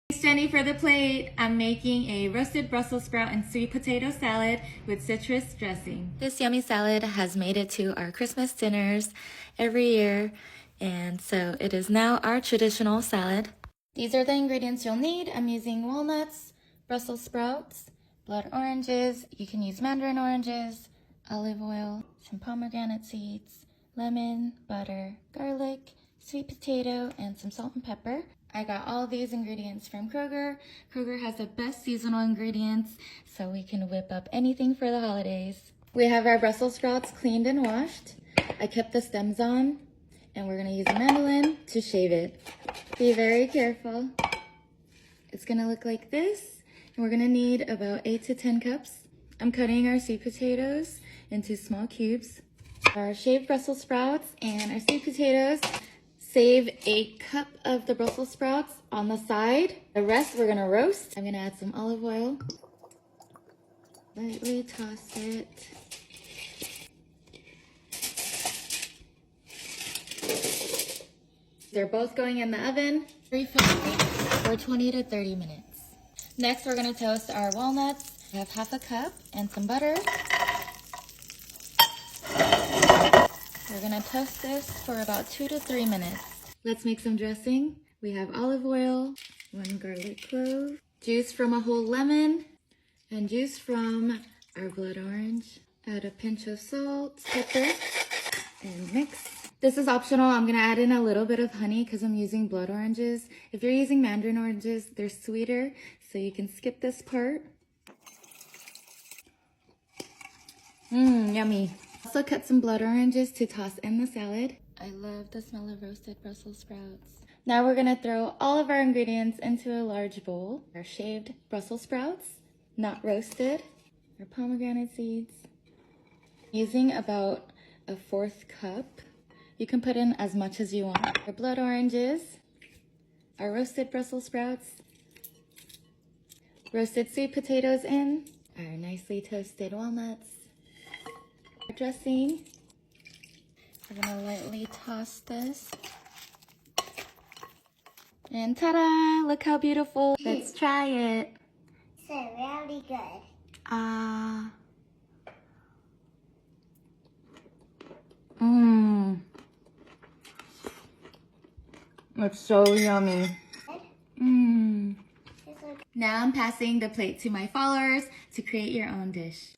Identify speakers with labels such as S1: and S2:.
S1: Thanks, Jenny, for the plate. I'm making a roasted Brussels sprout and sweet potato salad with citrus dressing. This yummy salad has made it to our Christmas dinners every year, and so it is now our traditional salad. These are the ingredients you'll need. I'm using walnuts, Brussels sprouts, blood oranges. You can use mandarin oranges, olive oil, some pomegranate seeds, lemon, butter, garlic, sweet potato, and some salt and pepper. I got all these ingredients from Kroger. Kroger has the best seasonal ingredients, so we can whip up anything for the holidays. We have our Brussels sprouts cleaned and washed. I kept the stems on, and we're gonna use a mandolin to shave it. Be very careful. It's gonna look like this, and we're gonna need about 8 to 10 cups. I'm cutting our sweet potatoes into small cubes. Our shaved Brussels sprouts and our sweet potatoes. Save a cup of the Brussels sprouts on the side. The rest we're gonna roast. I'm gonna add some olive oil. Lightly toss it. They're both going in the oven, 350 for 20 to 30 minutes. Next, we're gonna toast our walnuts. I have half a cup and some butter. We're gonna toast this for about 2 to 3 minutes. Let's make some dressing. We have olive oil, 1 garlic clove, juice from a whole lemon, and juice from our blood orange. Add a pinch of salt, pepper, and mix. This is optional. I'm gonna add in a little bit of honey because I'm using blood oranges. If you're using mandarin oranges, they're sweeter, so you can skip this part. Yummy. Also cut some blood oranges to toss in the salad. I love the smell of roasted Brussels sprouts. Now we're gonna throw all of our ingredients into a large bowl. Our shaved Brussels sprouts, not roasted. Our pomegranate seeds. Using about a 1/4 cup. You can put in as much as you want. Our blood oranges, our roasted Brussels sprouts, roasted sweet potatoes in, our nicely toasted walnuts, our dressing. We're gonna lightly toss this. And ta-da! Look how beautiful. Let's try it.
S2: It's really good.
S1: It's so yummy. Now I'm passing the plate to my followers to create your own dish.